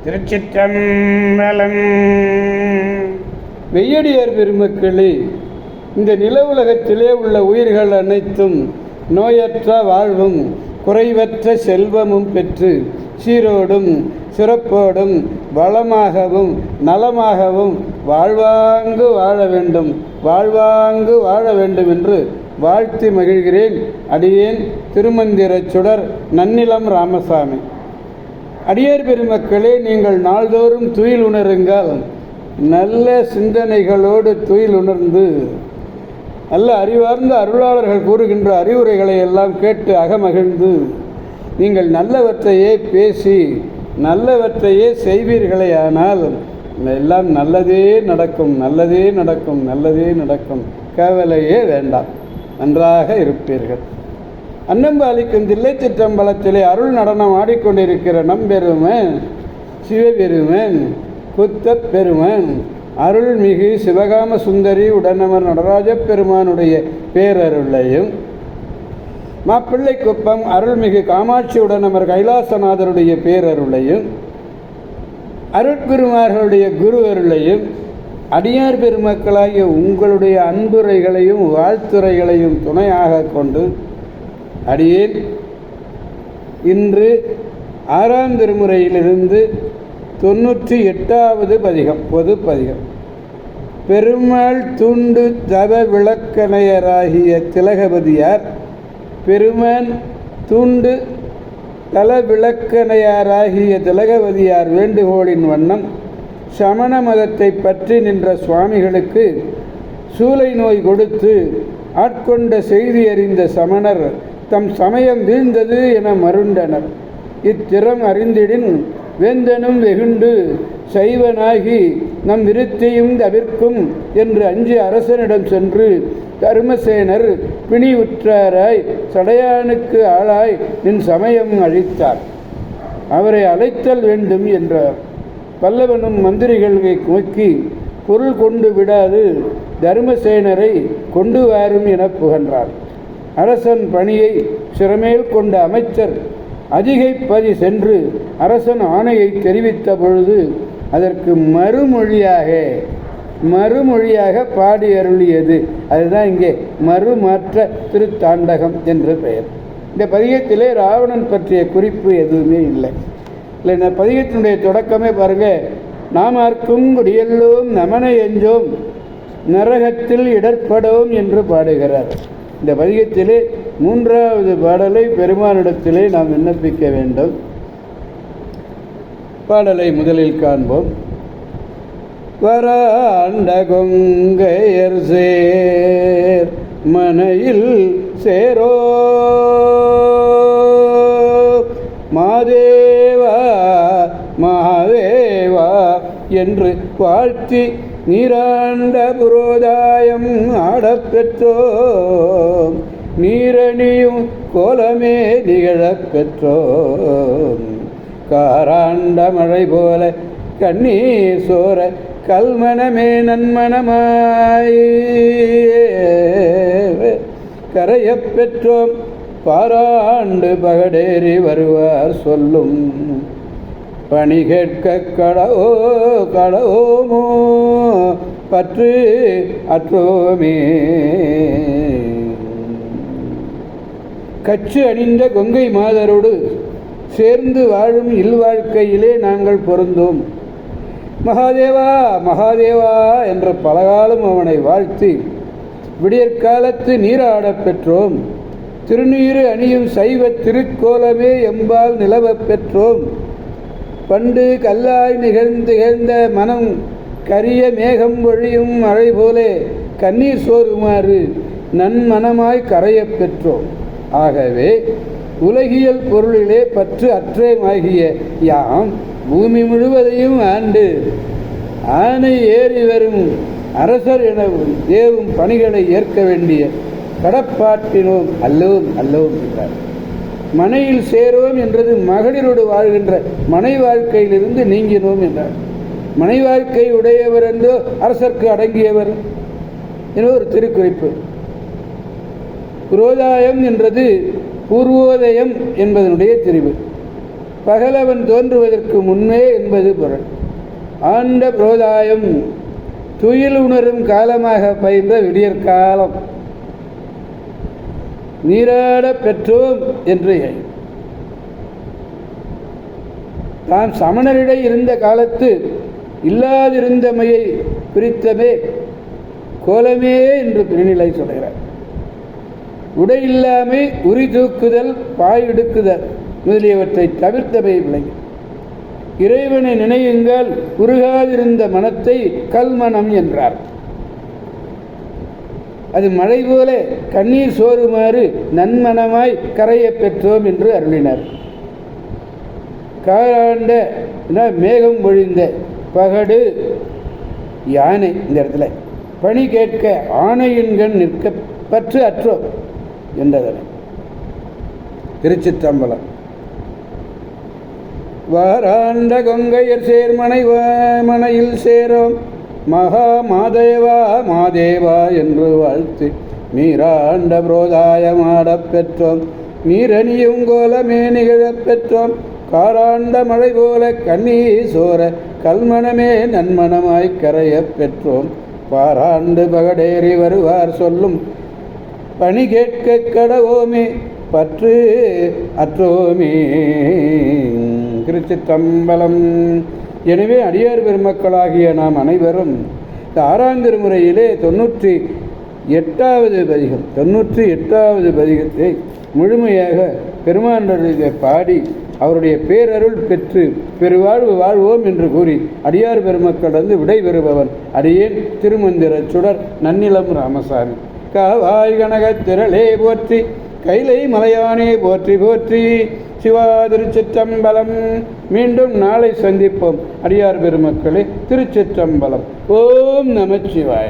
திருச்சிற்றம்பலம். வெய்யடியார் பெருமக்களே, இந்த நில உலகத்திலே உள்ள உயிர்கள் அனைத்தும் நோயற்ற வாழ்வும் குறைவற்ற செல்வமும் பெற்று சீரோடும் சிறப்போடும் வளமாகவும் நலமாகவும் வாழ்வாங்கு வாழ வேண்டும் என்று வாழ்த்தி மகிழ்கிறேன். அடியேன் திருமந்திரச் சுடர் நன்னிலம் ராமசாமி. அடியார் பெருமக்களே, நீங்கள் நாள்தோறும் துயில் உணருங்கள். நல்ல சிந்தனைகளோடு துயில் உணர்ந்து நல்ல அறிவார்ந்த அருளாளர்கள் கூறுகின்ற அறிவுரைகளை எல்லாம் கேட்டு அகமகிழ்ந்து நீங்கள் நல்லவற்றையே பேசி நல்லவற்றையே செய்வீர்களேயானால் எல்லாம் நல்லதே நடக்கும். கவலையே வேண்டாம், நன்றாக இருப்பீர்கள். அன்னம்பாலிக்கும் தில்லை சிற்றம்பலத்திலே அருள் நடனம் ஆடிக்கொண்டிருக்கிற நம்பெருமன் சிவபெருமன் குத்தப் பெருமன் அருள்மிகு சிவகாம சுந்தரி உடனமர் நடராஜ பெருமானுடைய பேரருளையும், மாப்பிள்ளை குப்பம் அருள்மிகு காமாட்சி உடனமர் கைலாசநாதருடைய பேரருளையும், அருட்குருமார்களுடைய குரு அருளையும், அடியார் பெருமக்களாகிய உங்களுடைய அன்புரைகளையும் வாழ்த்துரைகளையும் துணையாக கொண்டு அடியேன் இன்று 6ஆம் திருமுறையிலிருந்து 98வது பதிகம், பொது பதிகம். பெருமாள் தூண்டு தவ விளக்கணையராகிய திலகபதியார், பெருமான் தூண்டு தல விளக்கணையாராகிய திலகபதியார் வேண்டுகோளின் வண்ணம் சமண மதத்தை பற்றி நின்ற சுவாமிகளுக்கு சூலை நோய் கொடுத்து ஆட்கொண்ட செய்தி அறிந்த சமணர் தம் சமயம் வீழ்ந்தது என மருண்டனர். இத்திறம் அறிந்திடின் வேந்தனும் வெகுண்டு சைவனாகி நம் விருத்தியும் தவிர்க்கும் என்று அஞ்சு அரசனிடம் சென்று தர்மசேனர் பிணியுற்றாராய் சடையானுக்கு ஆளாய் நின் சமயம் அழித்தார். அவரை அழைத்தல் வேண்டும் என்றார். பல்லவனும் மந்திரிகளை நோக்கி பொருள் கொண்டு விடாது தர்மசேனரை கொண்டு வாரும் என புகன்றார். அரசன் பணியை சிறமேல் கொண்ட அமைச்சர் அதிகைப்பதி சென்று அரசன் ஆணையை தெரிவித்த பொழுது அதற்கு மறுமொழியாக பாடி அருளியது. அதுதான் இங்கே மறுமாற்ற திருத்தாண்டகம் என்று பெயர். இந்த பதிகத்திலே ராவணன் பற்றிய குறிப்பு எதுவுமே இல்லை. இந்த பதிகத்தினுடைய தொடக்கமே பாருங்க, நாமார்க்கும் குடியெல்லோம் நமனை எஞ்சோம் நரகத்தில் இடர்படோம் என்று பாடுகிறார். இந்த பதிகத்திலே 3வது பாடலை பெருமானிடத்திலே நாம் விண்ணப்பிக்க வேண்டும். பாடலை முதலில் காண்போம். வராண்ட கொங்கையர் சேர் மனையில் சேரோ மாதேவா மாதேவா என்று வாழ்த்தி நீராண்ட புரோதாயம் ஆடப்பெற்றோம் நீரணியும் கோலமே நிகழப் பெற்றோம் காராண்ட மழை போல கண்ணீர் சோர கல்மனமே நன்மனமாய் கரையப் பெற்றோம் பாராண்டு பகடேறி வருவார் சொல்லும் பணி கேட்க கடவோமோ பற்று அற்றோமே. கச்சு அணிந்த கொங்கை மாதரோடு சேர்ந்து வாழும் இல்வாழ்க்கையிலே நாங்கள் பொருந்தோம். மகாதேவா மகாதேவா என்ற பலகாலம் அவனை வாழ்த்தி விடியற்காலத்து நீராடப் பெற்றோம். திருநீறு அணியும் சைவ திருக்கோலமே எம்பால் நிலவப் பெற்றோம். பண்டு கல்லாய் நிகழ்ந்த மனம் கரிய மேகம் ஒழியும் மழை போலே கண்ணீர் சோறுமாறு நன்மனமாய் கரையப் பெற்றோம். ஆகவே உலகியல் பொருளிலே பற்று அற்றேமாகிய யாம் பூமி முழுவதையும் ஆண்டு ஆணை ஏறி வரும் அரசர் என ஏவும் பணிகளை ஏற்க வேண்டிய கடப்பாட்டினோம் அல்லோம் என்றார். மனையில் சேரோம் என்றது மகளிரோடு வாழ்கின்ற மனை வாழ்க்கையிலிருந்து நீங்கினோம் என்றார். மனை வாழ்க்கை உடையவர் என்றோ அரசர்க்கு அடங்கியவர் என ஒரு திருக்குறிப்பு. புரோதாயம் என்றது பூர்வோதயம் என்பதனுடைய திரிவு. பகலவன் தோன்றுவதற்கு முன்னே என்பது பொருள். ஆண்ட புரோதாயம் துயில் உணரும் காலமாக பயின்ற விடியற்காலம். நீராட பெற்றோம் என்று தான் சமணரிடை இருந்த காலத்து இல்லாதிருந்தமையை குறித்தமே கோலமே என்று பிரிநிலை சொல்கிறார். உடை இல்லாமை, உரி தூக்குதல், பாய் எடுக்குதல் முதலியவற்றை தவிர்த்தவை விளங்கி இறைவனை நினையுங்கள் உருகாதிருந்த மனத்தை கல்மனம் என்றார். அது மழை போல கண்ணீர் சோறுமாறு நன்மனமாய் கரைய பெற்றோம் என்று அருளினார். காராண்ட மேகம் பொழிந்த பகடு யானை, இந்த இடத்துல பணி கேட்க ஆணையின்கண் நிற்க பற்று அற்றோம் என்றதனை. திருச்சிற்றம்பலம். வாராண்ட கொங்கையர் சேர்மனை மனையில் சேரோம் மகா மாதேவா மாதேவா என்று வாழ்த்து மீராண்ட புரோதாயமாடப் பெற்றோம் மீரணியும் கோலமே நிகழப் பெற்றோம் காராண்ட மழை போல கண்ணீர் சோர கல்மணமே நன்மணமாய் கரைய பெற்றோம் பாராண்டு பகடேறி வருவார் சொல்லும் பணி கேட்க கடவோமே பற்று அற்றோமே. திருச்சிற்றம்பலம். எனவே அடியார் பெருமக்களாகிய நாம் அனைவரும் இந்த 6ஆம் திருமுறையிலே 98வது பதிகம் 98வது பதிகத்தை முழுமையாக பெருமானுடைய பாடி அவருடைய பேரருள் பெற்று பெருவாழ்வு வாழ்வோம் என்று கூறி அடியார் பெருமக்களிடந்து விடைபெறுபவன் அடியேன் திருமந்திர சுடர் நன்னிலம் ராமசாமி. காவாய் கனகத் திரளே போற்றி கைலை மலையானே போற்றி போற்றி. சிவா திருச்சிற்றம்பலம். மீண்டும் நாளை சந்திப்போம் அடியார் பெருமக்களே. திருச்சிற்றம்பலம். ஓம் நமச்சிவாய.